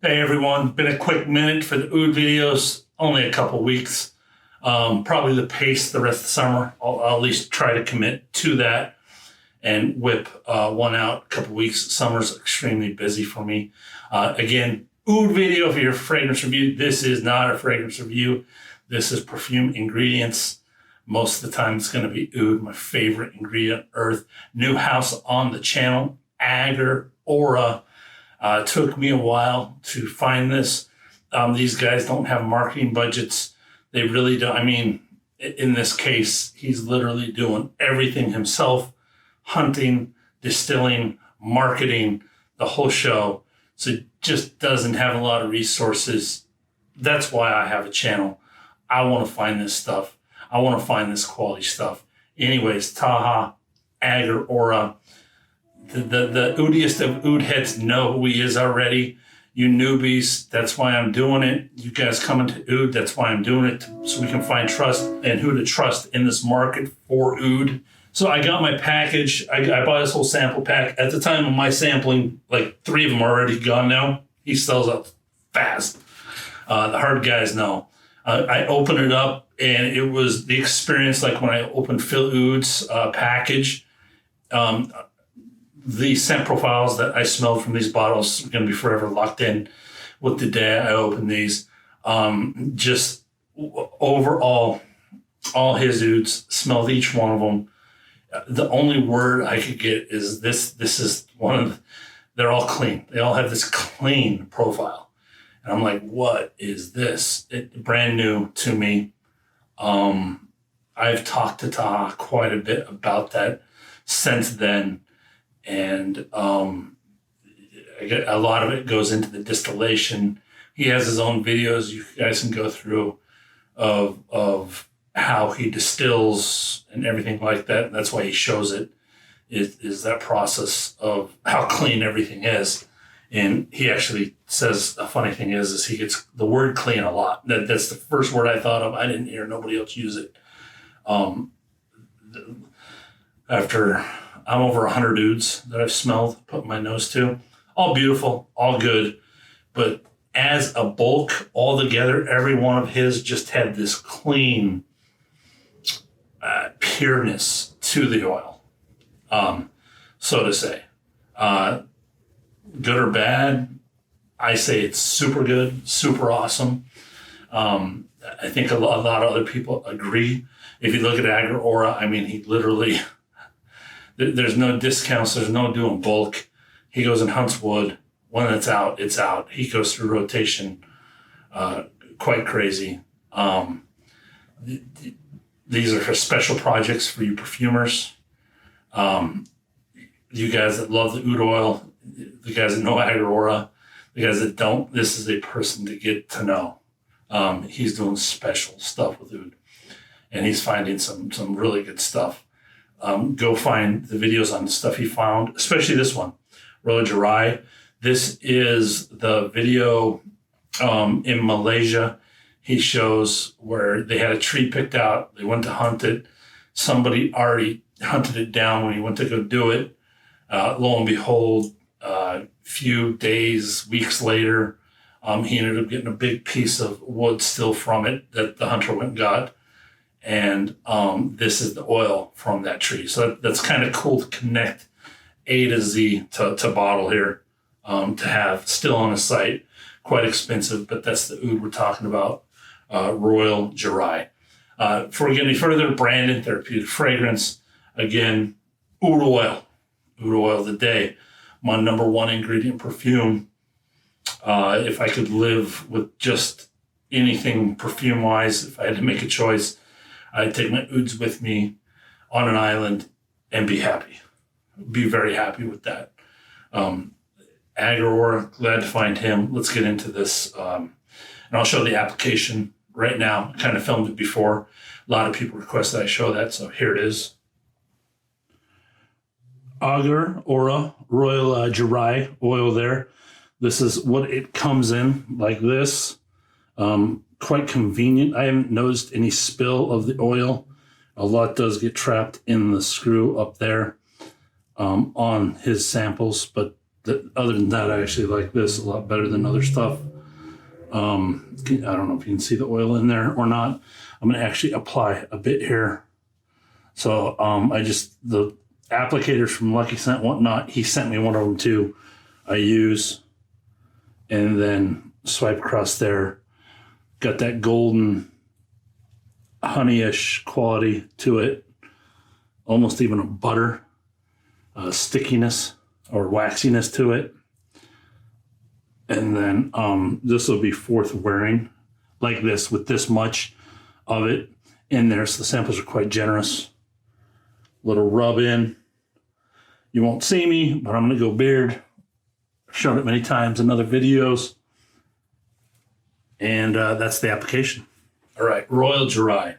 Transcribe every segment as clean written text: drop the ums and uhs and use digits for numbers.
Hey everyone, been a quick minute for the oud videos, only a couple weeks. Probably the pace the rest of the summer. I'll at least try to commit to that and whip one out a couple weeks. Summer's extremely busy for me. Again, oud video for your fragrance review. This is not a fragrance review. This is perfume ingredients. Most of the time it's going to be oud, my favorite ingredient on earth. New house on the channel, Agar, Aura. Took me a while to find this. These guys don't have marketing budgets. They really don't. I mean, in this case, he's literally doing everything himself, hunting, distilling, marketing, the whole show. So just doesn't have a lot of resources. That's why I have a channel. I want to find this stuff. I want to find this quality stuff. Anyways, Taha, Agar, Aura. The oudiest of oud heads know who he is already. You newbies, that's why I'm doing it. You guys coming to oud, that's why I'm doing it, so we can find trust and who to trust in this market for oud. So I got my package. I bought this whole sample pack. At the time of my sampling, like 3 of them are already gone now. He sells out fast. The hard guys know. I opened it up, and it was the experience like when I opened Phil Oud's package. The scent profiles that I smelled from these bottles are going to be forever locked in with the day I open these. Just overall, all his ouds, smelled each one of them. The only word I could get is this. This is one of they're all clean. They all have this clean profile. And I'm like, what is this? Brand new to me. I've talked to Taha quite a bit about that since then. And a lot of it goes into the distillation. He has his own videos you guys can go through of how he distills and everything like that. And that's why he shows it, is that process of how clean everything is. And he actually says a funny thing is he gets the word clean a lot. That's the first word I thought of. I didn't hear nobody else use it. After I'm over 100 ouds that I've smelled, put my nose to. All beautiful, all good. But as a bulk, all together, every one of his just had this clean pureness to the oil, so to say. Good or bad, I say it's super good, super awesome. I think a lot of other people agree. If you look at Agar Aura, I mean, he literally... There's no discounts. There's no doing bulk. He goes and hunts wood. When it's out, it's out. He goes through rotation. Quite crazy. These are for special projects for you perfumers. You guys that love the oud oil, the guys that know Agar Aura, the guys that don't, this is a person to get to know. He's doing special stuff with oud. And he's finding some really good stuff. Go find the videos on the stuff he found, especially this one, Jerai. This is the video in Malaysia. He shows where they had a tree picked out. They went to hunt it. Somebody already hunted it down when he went to go do it. Lo and behold, few days, weeks later, he ended up getting a big piece of wood still from it that the hunter went and got. And this is the oil from that tree. So that's kind of cool to connect A to Z to bottle here, to have still on a site. Quite expensive, but that's the oud we're talking about, Royal Jerai. Before we get any further, Brandon Therapeutic Fragrance. Again, oud oil of the day. My number one ingredient perfume. If I could live with just anything perfume-wise, if I had to make a choice, I'd take my ouds with me on an island and be happy. Be very happy with that. Agar Aura, glad to find him. Let's get into this. And I'll show the application right now. I kind of filmed it before. A lot of people request that I show that, so here it is. Agar Aura Royal Jerai oil there. This is what it comes in, like this. Quite convenient. I haven't noticed any spill of the oil. A lot does get trapped in the screw up there on his samples, but Other than that, I actually like this a lot better than other stuff. I don't know if you can see the oil in there or not. I'm going to actually apply a bit here. So the applicators from Lucky Scent Whatnot, he sent me one of them too. I use and then swipe across there. Got that golden honeyish quality to it. Almost even a butter stickiness or waxiness to it. And then this will be forth wearing like this with this much of it in there. So the samples are quite generous. Little rub in. You won't see me, but I'm going to go beard. I've shown it many times in other videos. And that's the application. All right, Royal Jerai.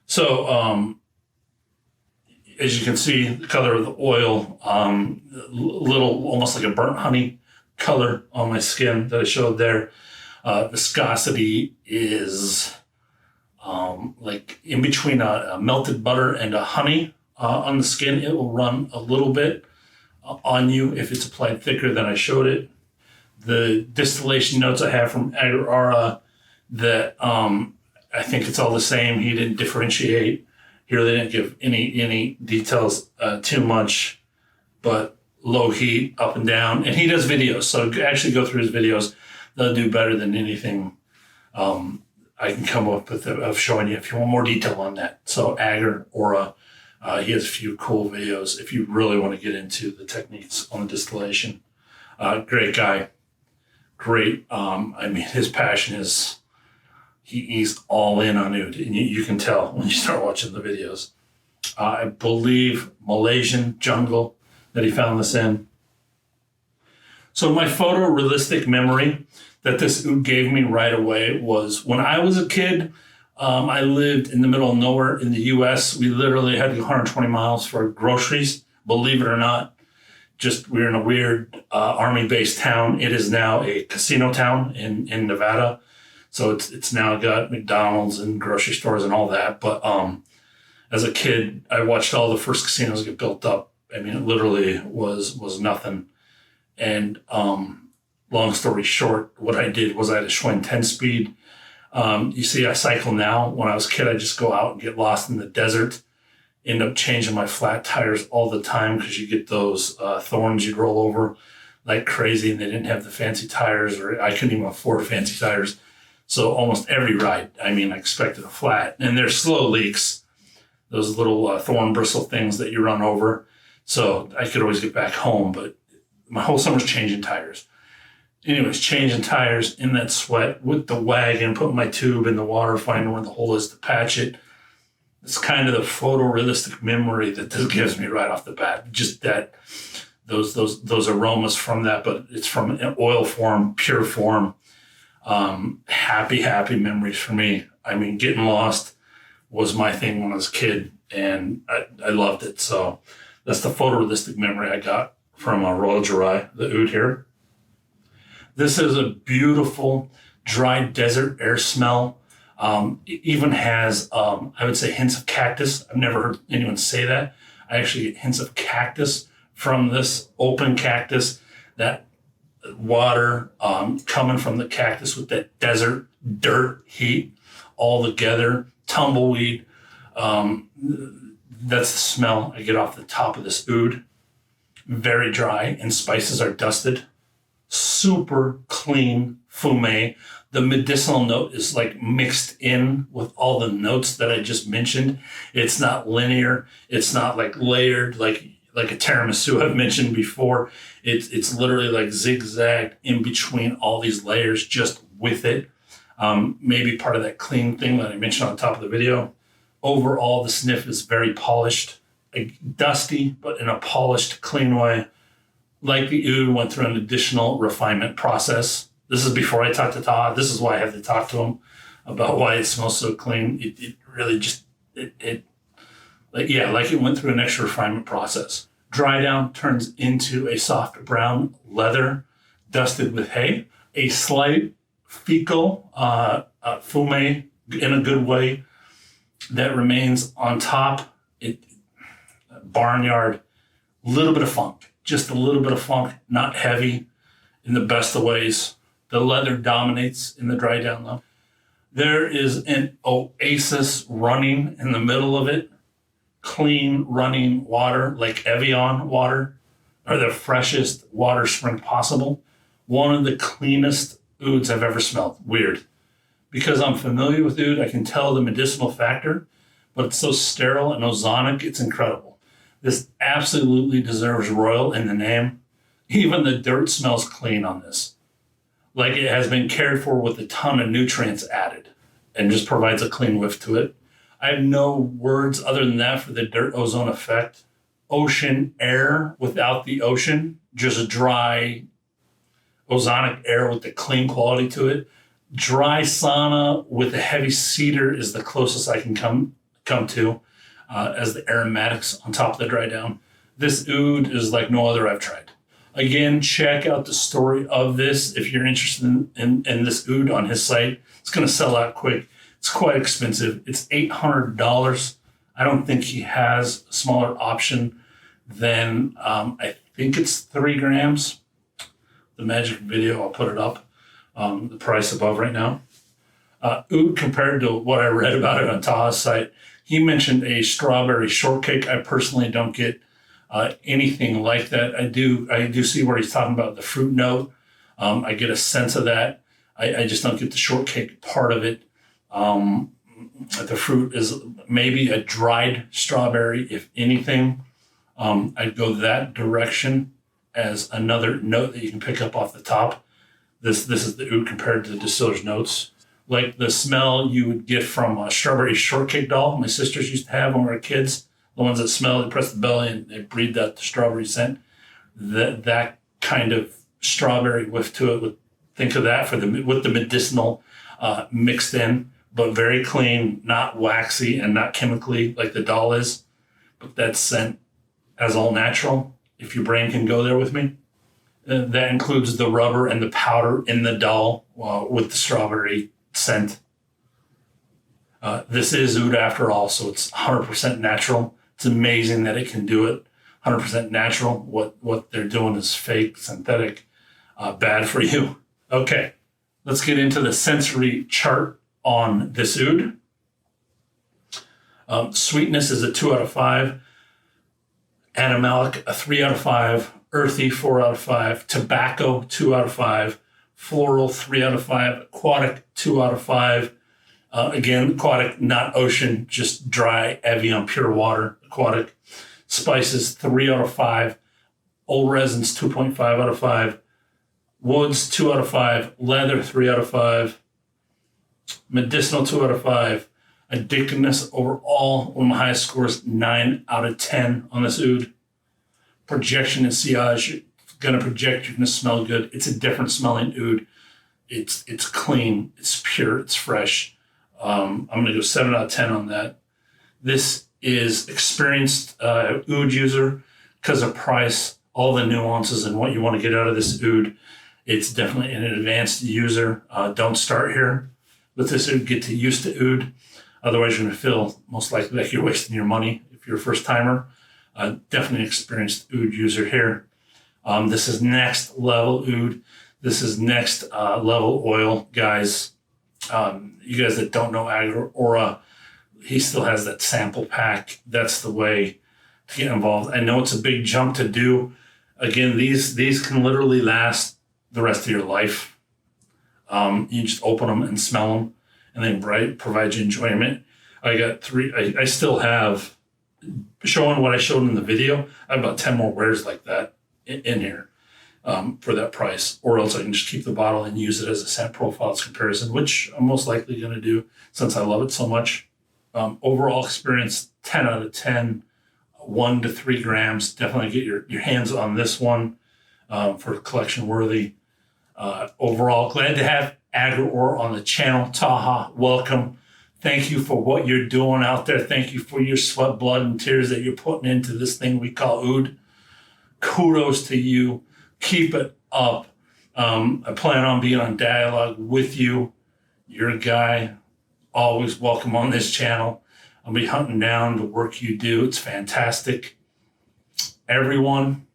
So as you can see, the color of the oil, little almost like a burnt honey color on my skin that I showed there. Viscosity is like in between a melted butter and a honey on the skin. It will run a little bit on you if it's applied thicker than I showed it. The distillation notes I have from Agar that I think it's all the same. He didn't differentiate. Here they didn't give any details too much, but low heat, up and down. And he does videos, so actually go through his videos. They'll do better than anything I can come up with of showing you if you want more detail on that. So Agar, Aura, he has a few cool videos if you really want to get into the techniques on the distillation. Great guy. Great. I mean, his passion is, he's all in on it. And you can tell when you start watching the videos. I believe Malaysian jungle that he found this in. So my photorealistic memory that this oud gave me right away was when I was a kid. I lived in the middle of nowhere in the U.S. We literally had to go 120 miles for groceries, believe it or not. We were in a weird army-based town. It is now a casino town in Nevada. So it's now got McDonald's and grocery stores and all that. But as a kid, I watched all the first casinos get built up. I mean, it literally was nothing. And long story short, what I did was I had a Schwin 10-speed. You see, I cycle now. When I was a kid, I'd just go out and get lost in the desert. End up changing my flat tires all the time because you get those thorns you'd roll over like crazy, and they didn't have the fancy tires, or I couldn't even afford fancy tires. So almost every ride, I mean, I expected a flat. And they're slow leaks, those little thorn bristle things that you run over. So I could always get back home, but my whole summer's changing tires. Anyways, changing tires in that sweat with the wagon, putting my tube in the water, finding where the hole is to patch it. It's kind of the photorealistic memory that this gives me right off the bat. Just that, those aromas from that, but it's from an oil form, pure form. Happy memories for me. I mean, getting lost was my thing when I was a kid, and I loved it. So that's the photorealistic memory I got from Royal Jerai, the oud here. This is a beautiful dry desert air smell. It even has, I would say, hints of cactus. I've never heard anyone say that. I actually get hints of cactus from this open cactus. That water coming from the cactus with that desert dirt heat all together, tumbleweed. That's the smell I get off the top of this oud. Very dry, and spices are dusted. Super clean fume. The medicinal note is like mixed in with all the notes that I just mentioned. It's not linear. It's not like layered like a tiramisu I've mentioned before. It's literally like zigzagged in between all these layers just with it. Maybe part of that clean thing that I mentioned on top of the video. Overall, the sniff is very polished, dusty, but in a polished, clean way. Like the oud went through an additional refinement process. This is before I talked to Todd. This is why I had to talk to him about why it smells so clean. It really just, like it went through an extra refinement process. Dry down turns into a soft brown leather dusted with hay. A slight fecal fume in a good way that remains on top. Barnyard, little bit of funk. just a little bit of funk, not heavy in the best of ways. The leather dominates in the dry down though. There is an oasis running in the middle of it. Clean running water, like Evian water, or the freshest water spring possible. One of the cleanest ouds I've ever smelled. Weird. Because I'm familiar with oud, I can tell the medicinal factor, but it's so sterile and ozonic, it's incredible. This absolutely deserves royal in the name. Even the dirt smells clean on this. Like it has been cared for with a ton of nutrients added and just provides a clean whiff to it. I have no words other than that for the dirt ozone effect. Ocean air without the ocean, just dry ozonic air with the clean quality to it. Dry sauna with a heavy cedar is the closest I can come to as the aromatics on top of the dry down. This oud is like no other I've tried. Again, check out the story of this if you're interested in this oud on his site. It's going to sell out quick. It's quite expensive. It's $800. I don't think he has a smaller option than, I think it's 3 grams. The magic video, I'll put it up. The price above right now. Oud, compared to what I read about it on Taha's site, he mentioned a strawberry shortcake. I personally don't get anything like that. I do see where he's talking about the fruit note. I get a sense of that. I just don't get the shortcake part of it. The fruit is maybe a dried strawberry, if anything. I'd go that direction as another note that you can pick up off the top. This is the oud compared to the Distillation Notes. Like the smell you would get from a strawberry shortcake doll my sisters used to have when we were kids. The ones that smell, they press the belly and they breathe out the strawberry scent. That kind of strawberry whiff to it. Think of that with the medicinal mixed in, but very clean, not waxy and not chemically like the doll is. But that scent as all natural, if your brain can go there with me. That includes the rubber and the powder in the doll with the strawberry scent. This is oud after all, so it's 100% natural. It's amazing that it can do it 100% natural. What they're doing is fake, synthetic, bad for you. Okay, let's get into the sensory chart on this oud. Sweetness is a 2 out of 5. Animalic, a 3 out of 5. Earthy, 4 out of 5. Tobacco, 2 out of 5. Floral, 3 out of 5. Aquatic, 2 out of 5. Again, aquatic, not ocean, just dry, Evian, pure water, aquatic. Spices, 3 out of 5. Old resins, 2.5 out of 5. Woods, 2 out of 5. Leather, 3 out of 5. Medicinal, 2 out of 5. Addictiveness overall, one of my highest scores, 9 out of 10 on this oud. Projection and sillage, you're going to project, you're going to smell good. It's a different smelling oud. It's clean, it's pure, it's fresh. I'm going to go 7 out of 10 on that. This is experienced oud user because of price, all the nuances and what you want to get out of this oud. It's definitely an advanced user. Don't start here with this oud. Get used to oud. Otherwise, you're going to feel most likely like you're wasting your money if you're a first timer. Definitely experienced oud user here. This is next level oud. This is next level oil, guys. You guys that don't know Agar, he still has that sample pack. That's the way to get involved. I know it's a big jump to do. Again, these can literally last the rest of your life. You just open them and smell them, and they provide you enjoyment. I got 3. I still have, showing what I showed in the video, I have about 10 more wares like that in here for that price. Or else I can just keep the bottle and use it as a scent profiles comparison, which I'm most likely going to do since I love it so much. Overall experience, 10 out of 10, 1 to 3 grams. Definitely get your hands on this one for collection worthy. Overall, glad to have Agar on the channel. Taha, welcome. Thank you for what you're doing out there. Thank you for your sweat, blood, and tears that you're putting into this thing we call oud. Kudos to you. Keep it up. I plan on being on dialogue with you. You're a guy. Always welcome on this channel. I'll be hunting down the work you do. It's fantastic. Everyone,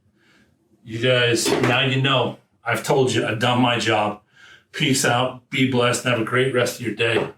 You guys, now you know. I've told you, I've done my job. Peace out. Be blessed. And have a great rest of your day.